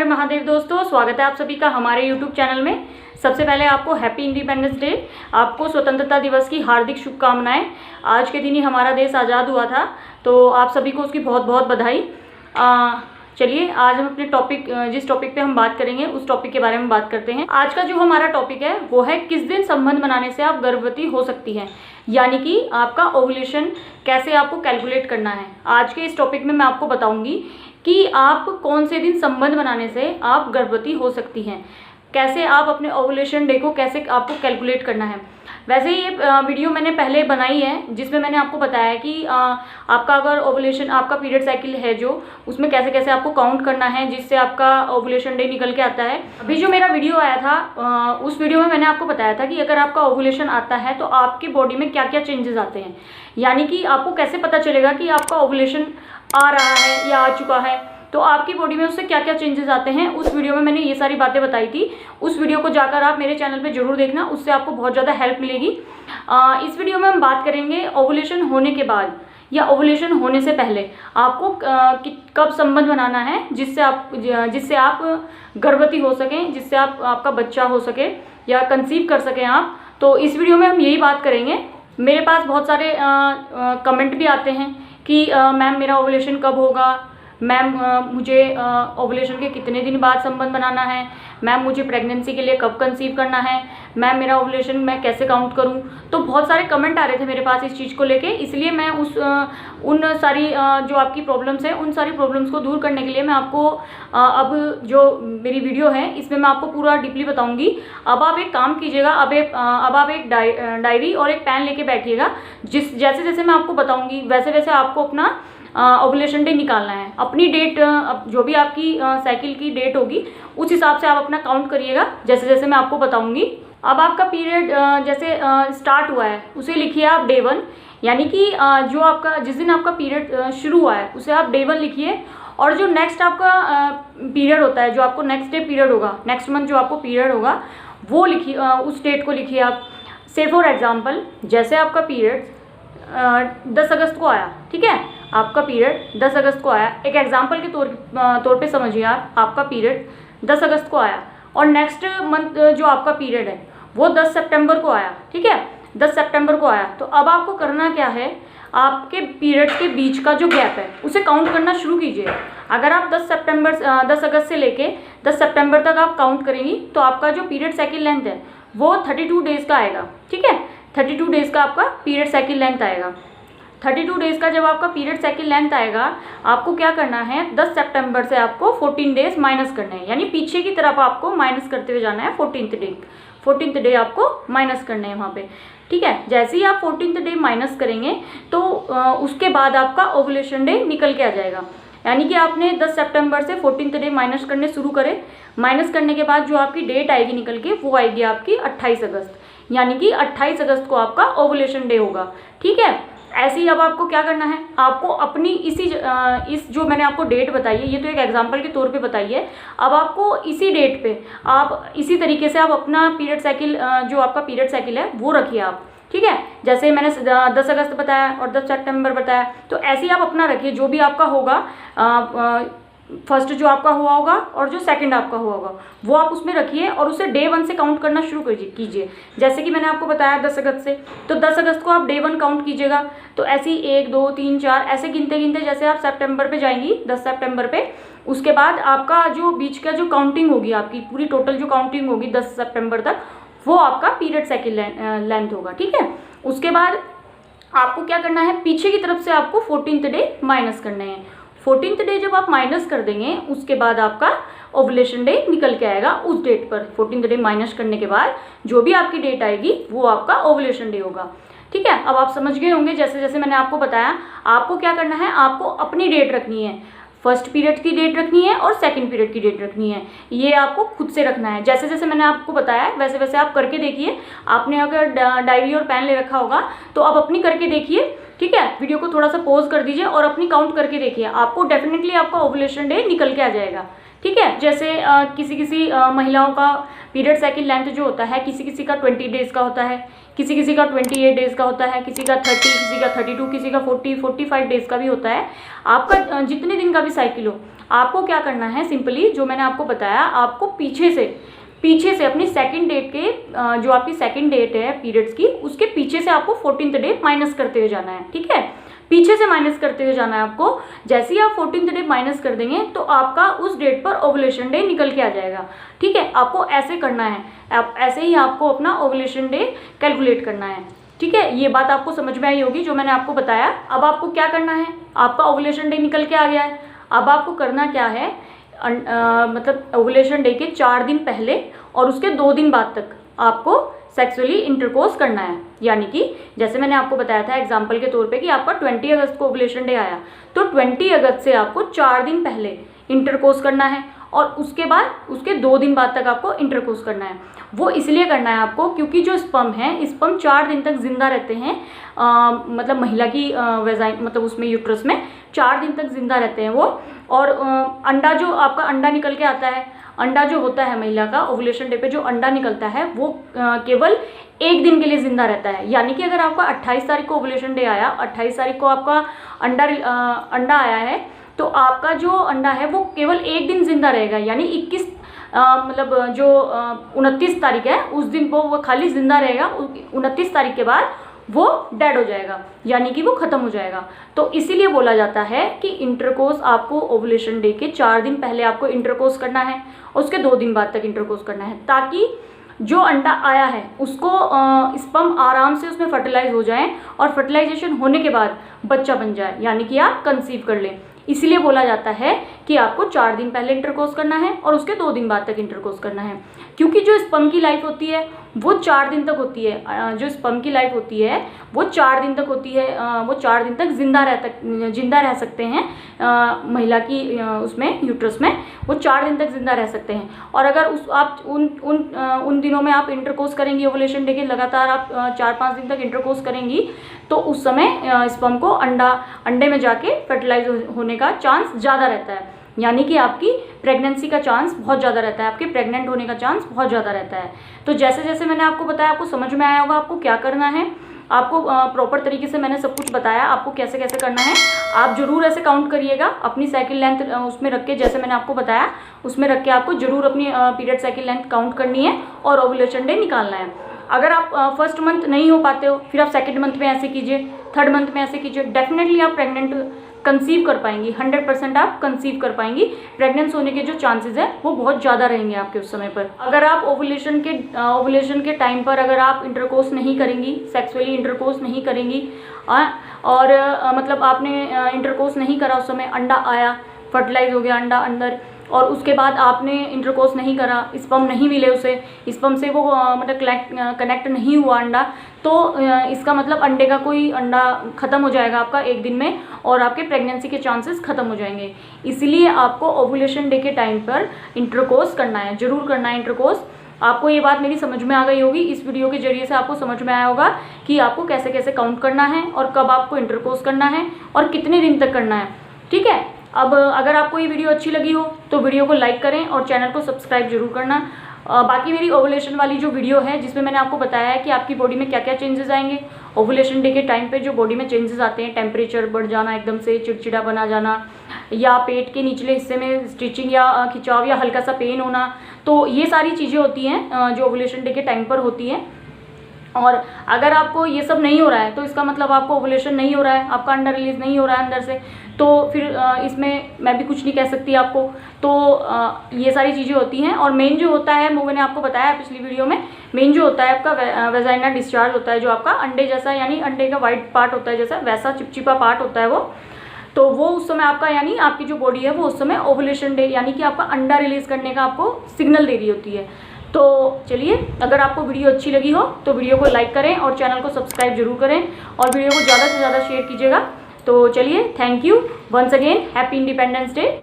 हर महादेव दोस्तों, स्वागत है आप सभी का हमारे यूट्यूब चैनल में। सबसे पहले आपको हैप्पी इंडिपेंडेंस डे, आपको स्वतंत्रता दिवस की हार्दिक शुभकामनाएं। आज के दिन ही हमारा देश आज़ाद हुआ था, तो आप सभी को उसकी बहुत बहुत बधाई। चलिए आज हम अपने जिस टॉपिक पे हम बात करेंगे उस टॉपिक के बारे में बात करते हैं। आज का जो हमारा टॉपिक है वो है किस दिन संबंध बनाने से आप गर्भवती हो सकती हैं, यानी कि आपका ओव्यूलेशन कैसे आपको कैलकुलेट करना है। आज के इस टॉपिक में मैं आपको बताऊंगी कि आप कौन से दिन संबंध बनाने से आप गर्भवती हो सकती हैं, कैसे आप अपने ओव्यूलेशन डे को कैसे आपको कैलकुलेट करना है। वैसे ये वीडियो मैंने पहले बनाई है जिसमें मैंने आपको बताया कि आपका अगर ओव्यूलेशन, आपका पीरियड साइकिल है जो, उसमें कैसे कैसे आपको काउंट करना है जिससे आपका ओव्यूलेशन डे निकल के आता है। अभी जो मेरा वीडियो आया था उस वीडियो में मैंने आपको बताया था कि अगर आपका ओव्यूलेशन आता है तो आपकी बॉडी में क्या क्या चेंजेस आते हैं, यानी कि आपको कैसे पता चलेगा कि आपका ओव्यूलेशन आ रहा है या आ चुका है, तो आपकी बॉडी में उससे क्या क्या चेंजेस आते हैं। उस वीडियो में मैंने ये सारी बातें बताई थी। उस वीडियो को जाकर आप मेरे चैनल पे जरूर देखना, उससे आपको बहुत ज़्यादा हेल्प मिलेगी। इस वीडियो में हम बात करेंगे ओव्यूलेशन होने के बाद या ओव्यूलेशन होने से पहले आपको कब संबंध बनाना है जिससे आप गर्भवती हो सकें, जिससे आपका बच्चा हो सके या कंसीव कर सकें आप। तो इस वीडियो में हम यही बात करेंगे। मेरे पास बहुत सारे कमेंट भी आते हैं कि मैम मेरा ओव्यूलेशन कब होगा, मैम मुझे ओव्यूलेशन के कितने दिन बाद संबंध बनाना है, मैम मुझे प्रेगनेंसी के लिए कब कंसीव करना है, मैम मेरा ओव्यूलेशन मैं कैसे काउंट करूं। तो बहुत सारे कमेंट आ रहे थे मेरे पास इस चीज़ को लेके, इसलिए मैं उन सारी जो आपकी प्रॉब्लम्स हैं उन सारी प्रॉब्लम्स को दूर करने के लिए मैं आपको अब जो मेरी वीडियो है इसमें मैं आपको पूरा डीपली बताऊंगी। अब आप एक काम कीजिएगा, अब आप एक डायरी और एक पेन लेके बैठिएगा। जैसे जैसे मैं आपको बताऊँगी वैसे वैसे आपको अपना ओव्यूलेशन डे निकालना है। अपनी डेट, जो भी आपकी साइकिल की डेट होगी उस हिसाब से आप अपना काउंट करिएगा, जैसे जैसे मैं आपको बताऊंगी। अब आपका पीरियड जैसे स्टार्ट हुआ है उसे लिखिए आप डे 1, यानी कि जो आपका जिस दिन आपका पीरियड शुरू हुआ है उसे आप डे 1 लिखिए। और जो नेक्स्ट आपका पीरियड होता है, जो आपको नेक्स्ट डे पीरियड होगा, नेक्स्ट मंथ जो आपको पीरियड होगा वो लिखिए, उस डेट को लिखिए आप। से फॉर एग्जाम्पल जैसे आपका पीरियड 10 अगस्त को आया, ठीक है, आपका पीरियड 10 अगस्त को आया। एक एग्जांपल के तौर पे समझिए आप, आपका पीरियड 10 अगस्त को आया और नेक्स्ट मंथ जो आपका पीरियड है वो 10 सितंबर को आया, ठीक है, 10 सितंबर को आया। तो अब आपको करना क्या है, आपके पीरियड के बीच का जो गैप है उसे काउंट करना शुरू कीजिए। अगर आप 10 अगस्त से लेके 10 सितंबर तक आप काउंट करेंगी तो आपका जो पीरियड साइकिल लेंथ है वो 32 डेज़ का आएगा, ठीक है, 32 डेज़ का आपका पीरियड साइकिल लेंथ आएगा। 32 डेज़ का जब आपका पीरियड साइकिल लेंथ आएगा, आपको क्या करना है, 10 सितंबर से आपको 14 डेज माइनस करने हैं, यानी पीछे की तरफ आपको माइनस करते हुए जाना है। 14th डे आपको माइनस करने हैं वहाँ पे, ठीक है। जैसे ही आप 14th डे माइनस करेंगे तो उसके बाद आपका ओव्यूलेशन डे निकल के आ जाएगा, यानी कि आपने 10 सितंबर से 14th डे माइनस करने शुरू करें। माइनस करने के बाद जो आपकी डेट आएगी निकल के वो आएगी आपकी 28 अगस्त, यानी कि 28 अगस्त को आपका ओव्यूलेशन डे होगा, ठीक है। ऐसे ही अब आपको क्या करना है, आपको अपनी इस जो मैंने आपको डेट बताई है, ये तो एक एग्जांपल के तौर पे बताई है। अब आपको इसी डेट पे आप इसी तरीके से आप अपना पीरियड साइकिल, जो आपका पीरियड साइकिल है वो रखिए आप, ठीक है। जैसे मैंने 10 अगस्त बताया और 10 सितंबर बताया, तो ऐसे ही आप अपना रखिए। जो भी आपका होगा, फर्स्ट जो आपका हुआ होगा और जो सेकंड आपका हुआ होगा वो आप उसमें रखिए और उसे डे 1 से काउंट करना शुरू कीजिए। जैसे कि मैंने आपको बताया 10 अगस्त से, तो 10 अगस्त को आप डे 1 काउंट कीजिएगा। तो ऐसे ही 1 2 3 4 ऐसे गिनते गिनते जैसे आप सितंबर पे जाएंगी, 10 सितंबर पे, उसके बाद आपका जो बीच का जो काउंटिंग होगी, आपकी पूरी टोटल जो काउंटिंग होगी 10 सितंबर तक, वो आपका पीरियड साइकिल लेंथ होगा, ठीक है। उसके बाद आपको क्या करना है, पीछे की तरफ से आपको 14th डे माइनस करने हैं। 14th डे जब आप माइनस कर देंगे उसके बाद आपका ओव्यूलेशन डे निकल के आएगा उस डेट पर। 14th डे माइनस करने के बाद जो भी आपकी डेट आएगी वो आपका ओव्यूलेशन डे होगा, ठीक है। अब आप समझ गए होंगे, जैसे जैसे मैंने आपको बताया आपको क्या करना है, आपको अपनी डेट रखनी है, फर्स्ट पीरियड की डेट रखनी है और सेकंड पीरियड की डेट रखनी है। ये आपको खुद से रखना है, जैसे जैसे मैंने आपको बताया वैसे वैसे आप करके देखिए। आपने अगर डायरी और पेन ले रखा होगा तो आप अपनी करके देखिए, ठीक है। वीडियो को थोड़ा सा पॉज कर दीजिए और अपनी काउंट करके देखिए, आपको डेफिनेटली आपका ओव्यूलेशन डे निकल के आ जाएगा, ठीक है। जैसे किसी किसी महिलाओं का पीरियड साइकिल लेंथ जो होता है, किसी किसी का 20 डेज़ का होता है, किसी किसी का 28 डेज़ का होता है, किसी का 30, किसी का 32, किसी का 40, 45 डेज़ का भी होता है। आपका जितने दिन का भी साइकिल हो, आपको क्या करना है, सिंपली जो मैंने आपको बताया, आपको पीछे से अपनी सेकंड डेट के जो आपकी सेकंड डेट है पीरियड्स की, उसके पीछे से आपको 14th डे माइनस करते हुए जाना है। ठीक है, पीछे से माइनस करते हुए जाना है आपको। जैसे ही आप 14th डे माइनस कर देंगे तो आपका उस डेट पर ओवुलेशन डे निकल के आ जाएगा। ठीक है, आपको ऐसे करना है, आप ऐसे ही आपको अपना ओवुलेशन डे कैलकुलेट करना है। ठीक है, ये बात आपको समझ में आई होगी जो मैंने आपको बताया। अब आपको क्या करना है, आपका ओवुलेशन डे निकल के आ गया है। अब आपको करना क्या है, मतलब ओवुलेशन डे के 4 दिन पहले और उसके 2 दिन बाद तक आपको सेक्सुअली इंटरकोर्स करना है। यानी कि जैसे मैंने आपको बताया था एग्जांपल के तौर पे कि आपका 20 अगस्त को ओवुलेशन डे आया, तो 20 अगस्त से आपको 4 दिन पहले इंटरकोर्स करना है और उसके बाद उसके 2 दिन बाद तक आपको इंटरकोर्स करना है। वो इसलिए करना है आपको क्योंकि जो स्पर्म है, स्पर्म 4 दिन तक जिंदा रहते हैं, मतलब महिला की वेजाइन, मतलब उसमें यूट्रस में 4 दिन तक जिंदा रहते हैं वो। और अंडा, जो आपका अंडा निकल के आता है, अंडा जो होता है महिला का ओवुलेशन डे पे जो अंडा निकलता है वो केवल 1 दिन के लिए जिंदा रहता है। यानी कि अगर आपका 28 तारीख को ओवुलेशन डे आया, 28 तारीख को आपका अंडा आया है, तो आपका जो अंडा है वो केवल 1 दिन जिंदा रहेगा। यानी 21 मतलब जो 29 तारीख है उस दिन वो खाली जिंदा रहेगा। 29 तारीख के बाद वो डेड हो जाएगा, यानी कि वो खत्म हो जाएगा। तो इसीलिए बोला जाता है कि इंटरकोर्स आपको ओवुलेशन डे के 4 दिन पहले आपको इंटरकोर्स करना है और उसके 2 दिन बाद तक इंटरकोर्स करना है, ताकि जो अंडा आया है उसको स्पर्म आराम से उसमें फर्टिलाइज हो जाए और फर्टिलाइजेशन होने के बाद बच्चा बन जाए, यानी कि आप कंसीव कर लें। इसलिए बोला जाता है कि आपको 4 दिन पहले इंटरकोर्स करना है और उसके 2 दिन बाद तक इंटरकोर्स करना है, क्योंकि जो स्पर्म की लाइफ होती है वो 4 दिन तक होती है। जो स्पर्म की लाइफ होती है वो 4 दिन तक होती है। वो 4 दिन तक जिंदा रह सकते हैं महिला की उसमें यूट्रस में, वो 4 दिन तक जिंदा रह सकते हैं। और अगर आप उन दिनों में आप इंटरकोर्स करेंगी, ओवुलेशन डे के लगातार आप 4-5 दिन तक इंटरकोर्स करेंगी, तो उस समय स्पर्म को अंडे में जाके फर्टिलाइज होने का चांस ज़्यादा रहता है। यानी कि आपकी प्रेगनेंसी का चांस बहुत ज़्यादा रहता है, आपके प्रेग्नेंट होने का चांस बहुत ज़्यादा रहता है। तो जैसे जैसे मैंने आपको बताया, आपको समझ में आया होगा आपको क्या करना है। आपको प्रॉपर तरीके से मैंने सब कुछ बताया आपको कैसे कैसे करना है। आप जरूर ऐसे काउंट करिएगा, अपनी साइकिल लेंथ उसमें रख के, जैसे मैंने आपको बताया उसमें रख के आपको जरूर अपनी पीरियड साइकिल लेंथ काउंट करनी है और ओवुलेशन डे निकालना है। अगर आप फर्स्ट मंथ नहीं हो पाते हो, फिर आप सेकेंड मंथ में ऐसे कीजिए, थर्ड मंथ में ऐसे कीजिए, डेफिनेटली आप प्रेग्नेंट कंसीव कर पाएंगी। 100% आप कंसीव कर पाएंगी। प्रेग्नेंस होने के जो चांसेस है वो बहुत ज़्यादा रहेंगे आपके उस समय पर। अगर आप ओवुलेशन के टाइम पर अगर आप इंटरकोर्स नहीं करेंगी, सेक्सुअली इंटरकोर्स नहीं करेंगी और मतलब आपने इंटरकोर्स नहीं करा, उस समय अंडा आया, फर्टिलाइज हो गया अंडा अंदर, और उसके बाद आपने इंटरकोर्स नहीं करा, स्पर्म नहीं मिले उसे, स्पर्म से वो मतलब कनेक्ट नहीं हुआ अंडा, तो इसका मतलब अंडे का कोई अंडा ख़त्म हो जाएगा आपका 1 दिन में और आपके प्रेगनेंसी के चांसेस ख़त्म हो जाएंगे। इसलिए आपको ओवुलेशन डे के टाइम पर इंटरकोर्स करना है, जरूर करना है इंटरकोर्स। आपको ये बात मेरी समझ में आ गई होगी, इस वीडियो के जरिए से आपको समझ में आया होगा कि आपको कैसे कैसे काउंट करना है और कब आपको इंटरकोर्स करना है और कितने दिन तक करना है। ठीक है, अब अगर आपको ये वीडियो अच्छी लगी हो तो वीडियो को लाइक करें और चैनल को सब्सक्राइब जरूर करना। बाकी मेरी ओवुलेशन वाली जो वीडियो है जिसमें मैंने आपको बताया है कि आपकी बॉडी में क्या क्या चेंजेस आएंगे ओवुलेशन डे के टाइम पे, जो बॉडी में चेंजेस आते हैं, टेम्परेचर बढ़ जाना, एकदम से चिड़चिड़ा बना जाना, या पेट के निचले हिस्से में स्टिचिंग या खिंचाव या हल्का सा पेन होना, तो ये सारी चीज़ें होती हैं जो ओवुलेशन डे के टाइम पर होती हैं। और अगर आपको ये सब नहीं हो रहा है तो इसका मतलब आपको ओवुलेशन नहीं हो रहा है, आपका अंडा रिलीज नहीं हो रहा है अंदर से, तो फिर इसमें मैं भी कुछ नहीं कह सकती आपको। तो ये सारी चीज़ें होती हैं। और मेन जो होता है वो मैंने आपको बताया पिछली वीडियो में, मेन जो होता है आपका वेजाइना डिस्चार्ज होता है, जो आपका अंडे जैसा, यानी अंडे का वाइट पार्ट होता है जैसा, वैसा चिपचिपा पार्ट होता है वो, तो वो उस समय आपका, यानी आपकी जो बॉडी है वो उस समय ओवुलेशन डे यानी कि आपका अंडा रिलीज करने का आपको सिग्नल दे रही होती है। तो चलिए, अगर आपको वीडियो अच्छी लगी हो तो वीडियो को लाइक करें और चैनल को सब्सक्राइब जरूर करें और वीडियो को ज़्यादा से ज़्यादा शेयर कीजिएगा। तो चलिए, thank you once again, happy independence day.